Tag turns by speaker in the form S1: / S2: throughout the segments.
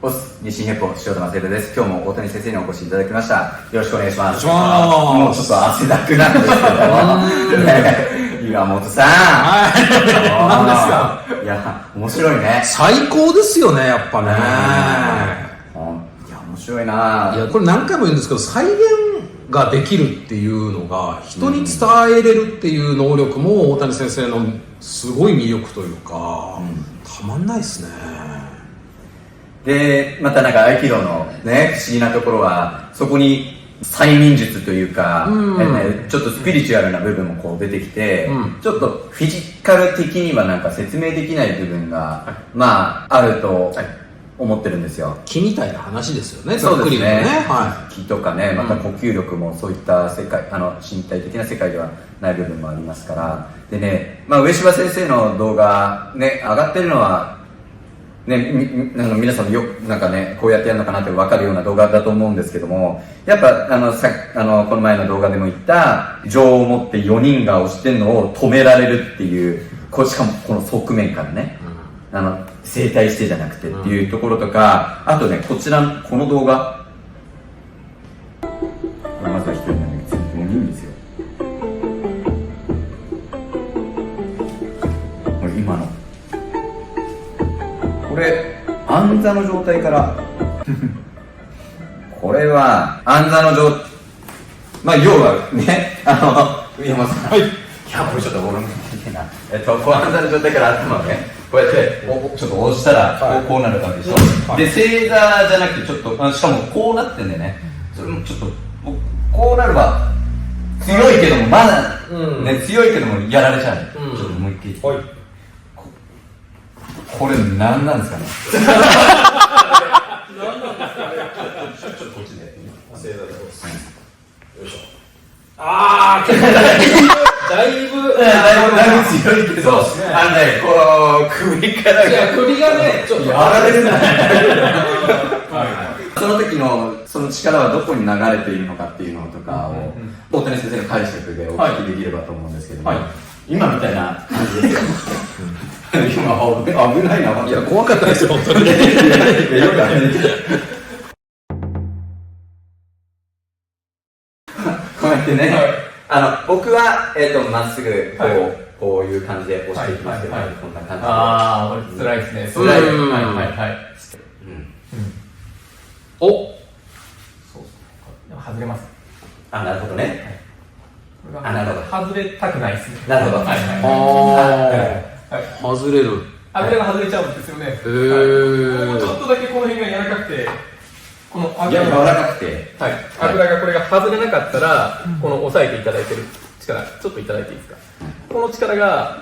S1: オス日進月歩塩田正宏です。今日も大谷先生にお越しいただきました。よろしくお願いします。もうちょっと汗だくなんですけど岩本さん、
S2: 何ですか。
S1: いや面白いね。
S2: 最高ですよね、やっぱね。
S1: いや面白いな。
S2: いやこれ何回も言うんですけど、再現ができるっていうのが人に伝えれるっていう能力も大谷先生のすごい魅力というか、たまんないですね。
S1: でまたなんか合気道のね不思議なところは、そこに催眠術というか、ちょっとスピリチュアルな部分もこう出てきて、ちょっとフィジカル的にはなんか説明できない部分が、まああると思ってるんですよ。
S2: 気みたいな話ですよね。
S1: そうですね。
S2: は
S1: 気とかね、また呼吸力もそういった世界、身体的な世界ではない部分もありますから。でね、まあ上柴先生の動画ね上がってるのはね、なんか皆さんもなんかねこうやってやるのかなって分かるような動画だと思うんですけども、やっぱこの前の動画でも言った情を持って4人が押してるのを止められるっていう、しかもこの側面からね、整体してじゃなくてっていうところとか、あとねこの動画、これまずは1人なんだけど4人ですよ。これ今のこれ安座の状態からこれは安座の状態、まあ要はね山本さん、いやこれちょっと俺も見てなこう安座の状態から頭をねこうやってちょっと押したらこうなるわけでしょ。で正座じゃなくてちょっとしかもこうなってんでね、それもちょっとこうなれば強いけどもまだね強いけどもやられちゃう。ちょっともう一回これ何なんですかね。ちょっとこっちでやってみよう。正座でそうです。よいしょ。
S2: だいぶ
S1: 強いけど、こう首から
S2: 首がねちょっと
S1: やられるな。その時のその力はどこに流れているのかっていうのとかを大谷先生の解釈でお聞きできればと思うんですけども、今みたいな感じですよ。今危ないな。
S2: いや怖かったですよ本当に。
S1: こうやってね、僕はまっすぐこういう感じで押していきますけど、こんな感じで。
S3: ああ、辛いですね。
S1: 辛い。
S3: お、そう外れます。
S1: なるほどね。
S3: なるほど。外れたくないですね。
S1: なるほど。
S2: 外れる。
S3: 油が外れちゃうんですよね。ちょっとだけこの辺が柔らかくて、この油がこれが外れなかったら、この押さえていただいてる力、ちょっといただいていいですか。この力が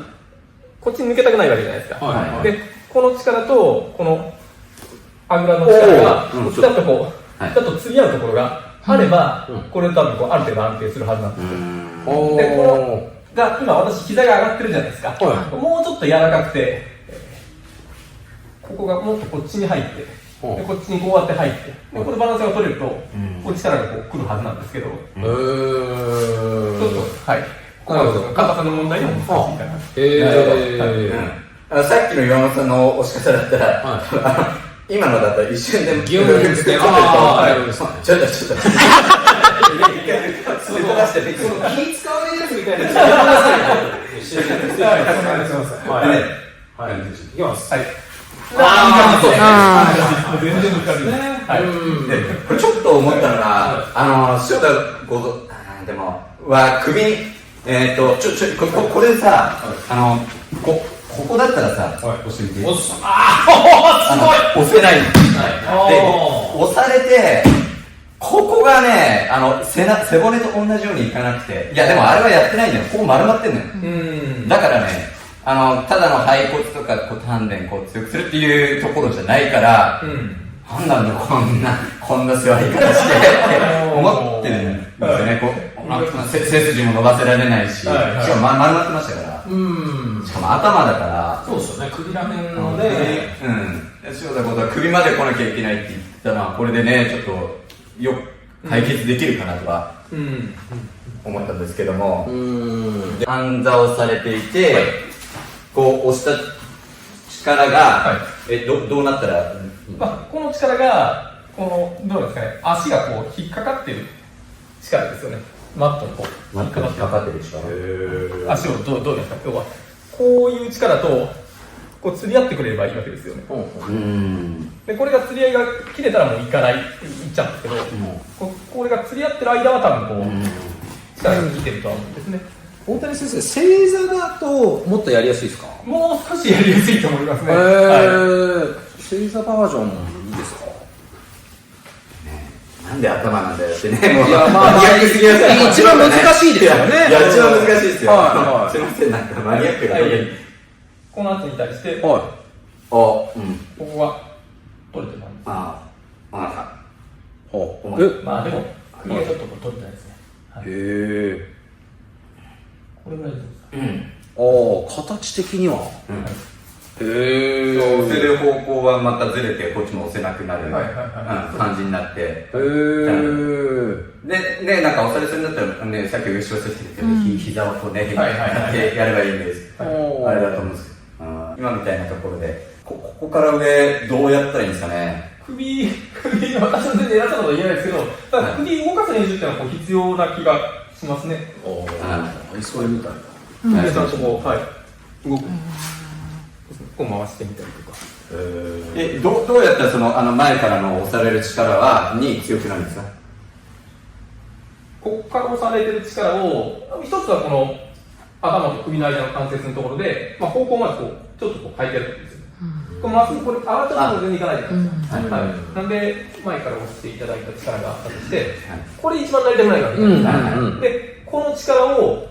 S3: こっちに抜けたくないわけじゃないですか。で、この力とこの油の力がピタッとこう、ピタッと釣り合うところがあれば、これ多分こうある程度安定するはずなんですよ。で、このが今私膝が上がってるじゃないですか。もうちょっと柔らかくて、ここがもっとこっちに入って、でこっちにこうやって入って、でこれバランスが取れると、こっち力がこう来るはずなんですけど、ちょっと硬さの問題でも難しいかな。
S1: さっきの岩本さんの押し方だったら、今のだったら一瞬で
S2: ギューンって
S1: ちょっと
S2: 気使わないやつみたいな。いきます。
S3: 全然難しいです。
S1: これちょっと思ったのが、塩田でも首にこれさ、ここだったらさ、押してみて。押せない。で、押されて、ここがね、背骨と同じようにいかなくて、いやでもあれはやってないんだよ。ここ丸まってんのよ。だからね、ただの背骨とか丹田こう強くするっていうところじゃないから、なんなんだこんな座り方して思ってるんですよね。背筋も伸ばせられないし、しかも丸まってましたから。しかも頭だから。
S2: そうですよね、首ら辺のね。
S1: 塩田ことは首まで来なきゃいけないって言ったのは、これでね、ちょっと解決できるかなとは思ったんですけども、安座をされていて、こう押した力がどうなったら、
S3: この力が、どうですかね、足がこう引っかかってる力ですよね。マットにこう、
S1: 引っかかってる力。
S3: 足をどうですか、要は、こういう力と、こう釣り合ってくれればいいわけですよね。で、これが釣り合いが切れたらもういかない、いっちゃうんですけど、これが釣り合ってる間は多分こう、力が効いてるとは思うんですね。
S2: 大谷先生、正座だともっとやりやすいですか？
S3: もう少しやりやすいと思いますね。
S2: 正座バージョンもいいですか？
S1: なんで頭なんだよってね、もう、
S2: 一番難しいですよね。
S1: いや、一番難しいですよ。すいません、なんかマニアックな。
S3: この圧に対して、
S2: はい。
S3: ここは取れてないんです。まあでも、首がちょっと取れてないですね。
S2: へえ。
S3: これぐらいです。
S2: 形的には。
S1: 押せる方向はまたずれてこっちも押せなくなる感じになって、でなんか押されそうになったらね、さっき後ろしてたけど膝をこうねやればいいんです。あれだと思うんですけど、今みたいなところでここから上どうやったらいいんですかね。
S3: 首私は全然偉そうなことは言えないですけど、ただ首動かす練習っていうのは必要な気がしますね。
S2: それみたいな。
S3: 皆さんとこう動く。こう回してみたりとか。
S1: どうやったらその前からの押される力に強くなるんですか？
S3: ここから押されてる力を、一つはこの頭と首の間の関節のところで、方向までこうちょっとこう変えてやるんですよ。まっすぐこれ上がっちゃうと全然いかないじゃないですか。なんで前から押していただいた力があったとして、これ一番なりたくないからで、この力を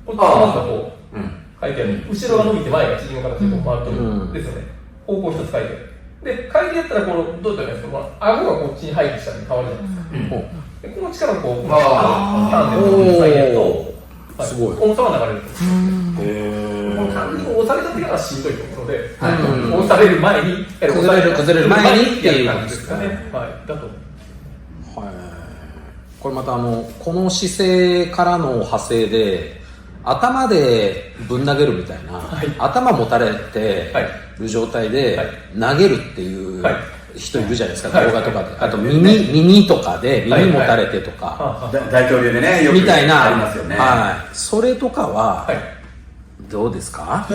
S3: こっちまずはこう変えてやる。後ろが伸びて前が縮む形でこう回るとですよね。方向一つ変えてやる。で、変えてやったらどうやったらいいですか？顎がこっちに入る下に変わるじゃないですか。でこの力をこうターンで押さえると、すごい重さが流れるんですよ。この感じを押された時はしんどいと思うので、押される前に、
S2: 崩れる前にっていう
S3: 感じですかね。だと。
S2: これまたこの姿勢からの派生で、頭でぶん投げるみたいな、頭持たれてる状態で投げるっていう人いるじゃないですか、動画とかで。あと耳とかで耳持たれてとか、
S1: 大統領でね、よく
S2: みたいな
S1: ありますよね。
S2: それとかはどうですか？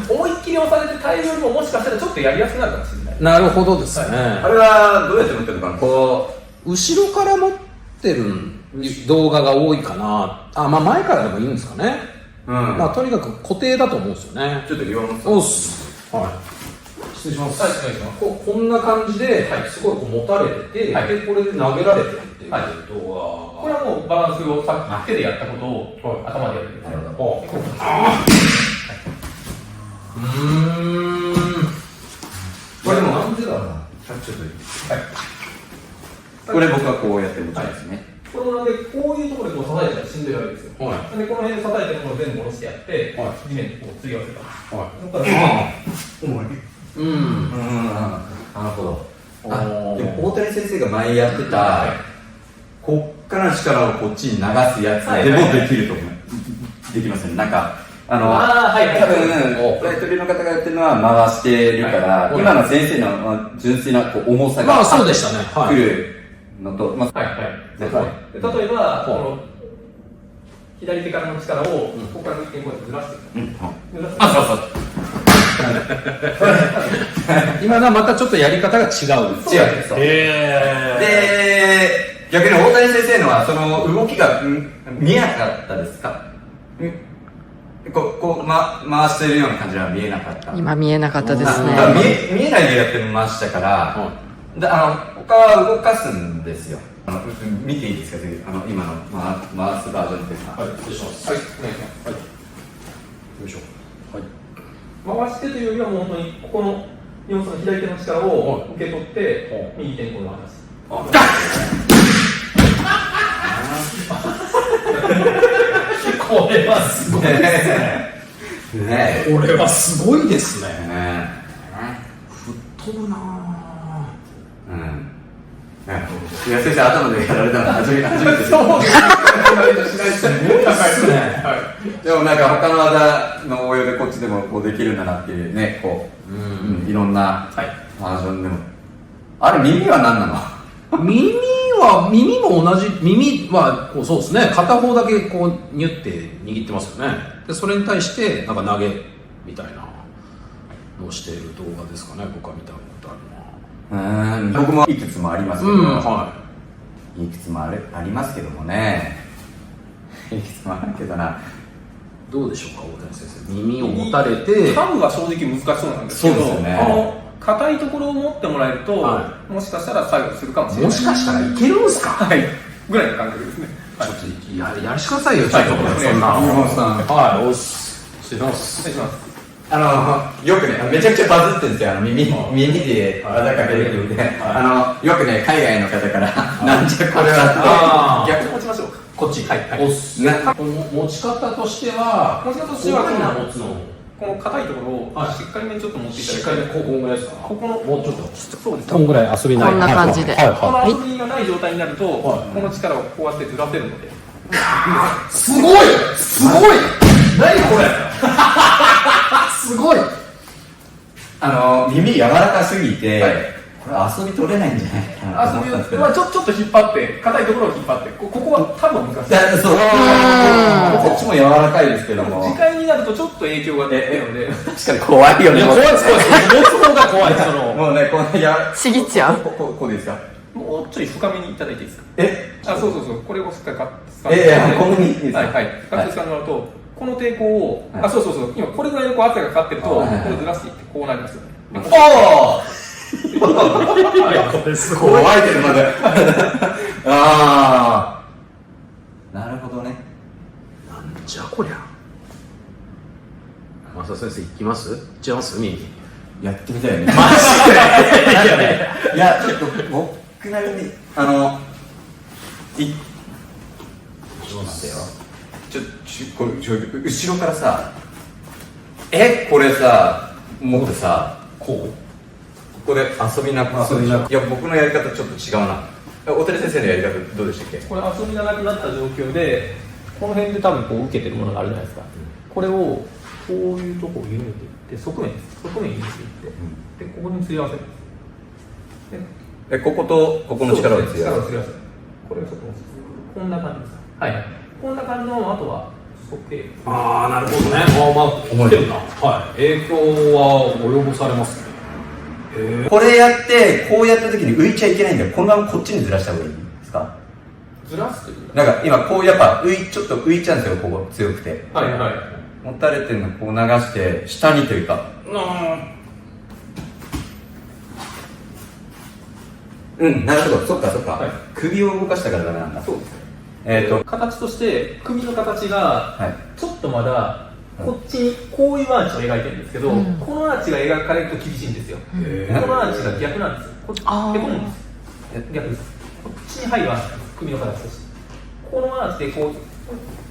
S3: 思いっきり押されて大量にももしかしたらちょっとやりやすくなるかもしれない。
S2: なるほどですね。
S1: あれはどうやって持ってるのかな、こ
S2: う後ろから持ってる動画が多いかな。前からでもいいんですかね。とにかく固定だと思うんですよね。
S1: ちょっと言わます。
S2: 失礼します。こんな感じで、すごい持たれてて、でこれで投げられてるっていう動画。
S3: これはもうバランスをさっき手でやったことを頭でやるんですよ。
S1: これでもなんでだろうな。ちょっとこれ僕はこうやって持ちますね。
S3: これなんでこういうところでこう支えてたらしんどいわけですよ。なんでこの辺で支えてるものを全部下ろしてやって、地面にこう釣り合わせた。そこから重い。
S1: なるほど。でも大谷先生が前やってた、こっからの力をこっちに流すやつでもできると思う。できますね。なんか多分フライトリーの方がやってるのは回してるから、今の先生の純粋な重さが
S2: そうでしたね。
S1: くるのと、
S3: 例えばこの左手からの力をここから抜いてこうやってずらして
S2: 今のはまたちょっとやり方が違う。
S1: で、逆に大谷先生のはその動きが見えなかったですか？回してるような感じは見えなかった。
S4: 今見えなかったですね。
S1: 見えないでやってましたから、他は動かすんですよ。見ていいですか？今の回すバージョンですか？
S3: はい、失礼します。はい、お願いします。よいしょ。回してというよりはもう本当にここの要素の左手の力を受け取って右手にこの回す。これはすごいですね。
S2: これはすごいですね。吹っ飛ぶなぁ。
S1: いや、先生、頭でやられたの初めてです。
S3: そうですね。そんな練習しないですね。
S1: でもなんか他の技の応用でこっちでもこうできるんだなっていうね、こう、いろんなバージョンでも。あれ、耳は何なの？
S2: 耳も同じ、耳はこうそうですね、片方だけこうニュって握ってますよね。でそれに対してなんか投げみたいなのをしている動画ですかね、僕は見たことあるのは。
S1: 僕もいくつもありますけど、
S2: はい
S1: くつもありますけどもね、いくつもあるけどな。
S2: どうでしょうか、大谷先生。耳を持たれて、
S3: ハムは正直難しそうなんですけど、
S1: そうですよね。
S3: 硬いところを持ってもらえると、もしかしたら作用するかもしれない。
S2: もしかしたらいけるんすか？
S3: はい。ぐらいの感覚ですね。
S2: ちょっとやらしてくださいよ、ちょっと。そんな。はい、おっす。失礼します。
S3: 失礼します。
S1: よくね、めちゃくちゃバズってるんですよ、耳で技かけるって、よくね、海外の方から、なんじゃこれはって、
S3: 逆に持ちましょうか。
S2: こっち。はい。おっす。持ち方としては、持つの。
S3: この硬いところをしっかりめにちょっと持っていただいて、
S2: しっかりめここぐらいですか？
S3: ここの
S2: もうちょっと
S3: そうです。
S2: こんぐらい遊びない。
S4: こんな感じで。
S3: この遊びがない状態になると、この力をこうやってずらせるので。
S2: すごい何これすごい
S1: 耳柔らかすぎて、これ遊び取れないんじゃないかなと思ったんですけど。
S3: ちょっと引っ張って、硬いところを引っ張って、ここは多分難しい。
S1: そう。こっちも柔らかいですけども。
S3: 時間になるとちょっと影響が出るので。
S1: 確かに怖いよね。
S2: 怖いです。持つ方が怖い。
S1: もうね、この
S4: ちぎっちゃう。
S1: こうでいいですか？
S3: もうちょい深めにいただいていいですか？そう。これをしっかりカット
S1: このにいいですか？
S3: はい。カットしてもらうと、この抵抗を、そう。今これぐらいのこう圧がかかってると、これをずらしていってこうなりますよね。
S1: おー！
S2: これすごい。
S1: 怖いけどまだ。なるほどね。
S2: なんじゃこりゃ。マサ先生、いきます？いっちゃいます？耳。
S1: やってみたいよね。マジで。いや、ちょっと僕なりにどうなんだよ。これ後ろからさ、これさ、持ってさ、ここで遊びなくなったでしょ。いや、僕のやり方ちょっと違うな。大谷先生のやり方どうでしたっけ？
S3: これ遊びがなくなった状況で、この辺で多分こう受けてるものがあるじゃないですか。これをこういうとこを緩めていって側面にしていって、でここにすり合わせるんです。
S1: こことここの力をすり合わせる。
S3: これをちょっとこんな感じです。はい。こんな感じの、あとは測定。
S2: なるほどね。思ってるな。はい。影響は及ぼされますね。
S1: これやってこうやった時に浮いちゃいけないんだよ。このままこっちにずらした方がいいですか？
S3: ずらすという
S1: なんか今こうやっぱちょっと浮いちゃうんですよ、ここ強くて。
S3: はい。
S1: 持たれてるのこう流して下にというか。なるほど。そっか、首を動かしたからダメなんだ。
S3: そうですね。形として首の形がちょっとまだこっちにこういうアーチを描いてるんですけど、このアーチが描かれると厳しいんですよ。このアーチが逆なんですよ。こっちへこむんです。逆です。こっちに入るアーチなんです。首の形として。このアーチでこ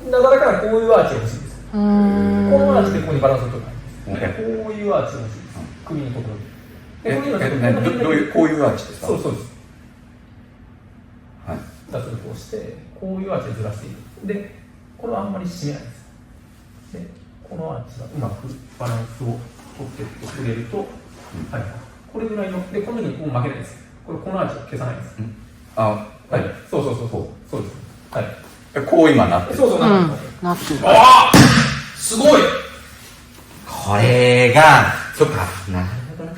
S3: うだからこういうアーチが欲しいんです。このアーチでここにバランスを取る。こういうアーチが欲しいです。首のところに。
S1: どういうこういうアーチですか？
S3: そうです。
S1: はい。
S3: だからこうしてこういうアーチでずらしていく。でこれはあんまり締めないです。でこのアーチがうまくバランスを取ってってくれると、これぐらいのでこの時にこう負けないです。このアーチを消さないです。そうです。はい。
S1: こう今なってる。
S3: そう
S4: なってる。
S2: すごい。
S1: これがそっか。なるほどね。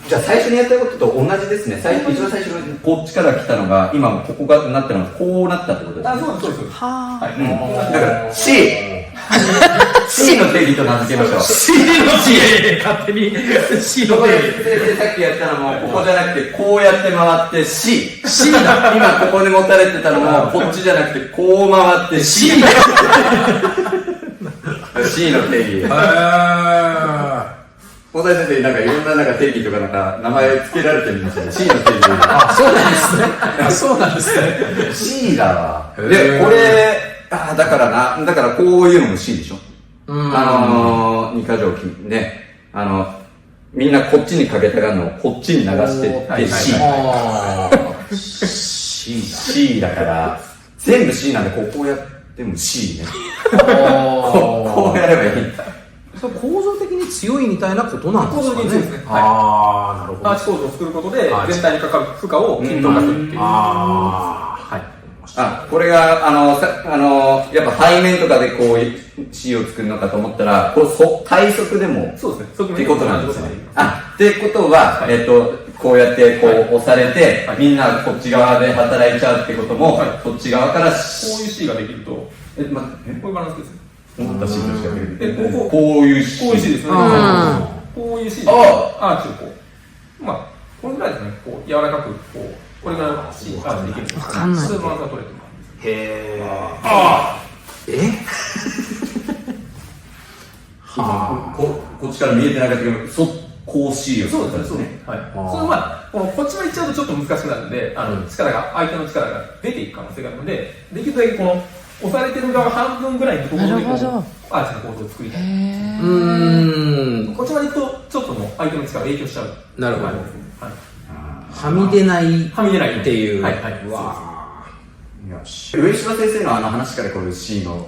S1: じゃあ最初にやったことと同じですね。一番最初にこっちから来たのが今もここがなったのがこうなったってことですね。
S3: そうです。
S4: は
S1: だから C の定義と名付けましょう。
S2: C の定義。勝手に C の定義。
S1: さっきやったのもここじゃなくてこうやって回って C だ。今ここに持たれてたのもこっちじゃなくてこう回って C の定義。大谷先生なんかいろんな定義とか名前つけられてみましたね。 C の定義。
S2: そうなんですね。
S1: C だわ。でこれだからこういうのも C でしょ。二箇条筋ね。みんなこっちにかけたがるのをこっちに流してって C。C だから、全部 C なんで、こうやっても C ね。こうやればいいんだ。
S2: それ構造的に強いみたいなことなんですかね。
S3: 構造的に強いですね。
S2: ああ、なるほど。
S3: アーチ構造を作ることで、全体にかかる負荷を均等化するっていう。
S2: はい。
S1: これが、やっぱ背面とかでこう、C を作るのかと思ったら、体側でも、
S3: そうですね。
S1: ってことなんですね。ってことは、こうやってこう押されて、みんなこっち側で働いちゃうってことも、こっち側から、こう
S3: いう C ができると、こういうバランスですね。
S1: 思った C としてはできる。
S3: こ
S1: ういう C。
S3: こういう C ですね。こういう C で、アーチをこう、まあ、これぐらいですね、こう、柔らかく、こう、これぐらいの C アーチできるんです。わかんない。そういうバランスが取れてます。
S2: へ
S1: こっちから見えてなかったけど、こう C を作ったんですね。
S3: はい。それは、こっちまで行っちゃうとちょっと難しくなるんで、相手の力が出ていく可能性があるので、できるだけこの、押されてる側半分ぐらいのところで、アーチの構造を作りたい。こっちまで行くと、ちょっともう相手の力が影響しちゃう。
S2: なるほど。はみ出ないっていう。
S3: はい。
S1: 上島先生の話からこれ C の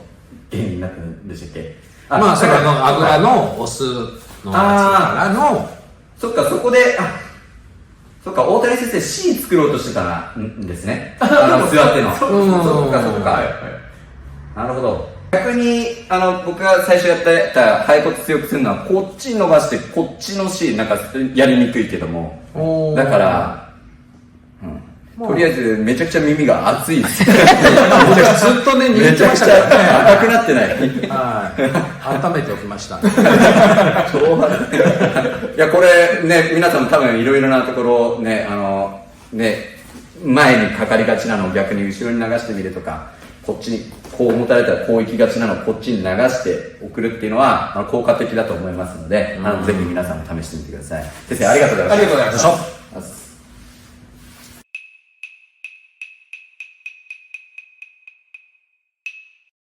S1: 原因になったんでしたっけ？
S2: まあ、それ油のお酢のからの、
S1: そっか、そこで、そっか、大谷先生 C 作ろうとしてたんですね。座っての。そっか。なるほど。逆に、僕が最初やった背骨強くするのは、こっち伸ばして、こっちの C、なんかやりにくいけども。だから、とりあえず、めちゃくちゃ耳が熱いです。ずっ
S2: とね、
S1: めちゃくちゃ赤くなってない。
S2: 温めておきました。い
S1: や、これね、皆さんも多分いろいろなところね、前にかかりがちなのを逆に後ろに流してみるとか、こっちにこう持たれたらこう行きがちなのをこっちに流して送るっていうのは効果的だと思いますので、ぜひ皆さんも試してみてください。先生、ありがとうございました。
S3: ありがとうございました。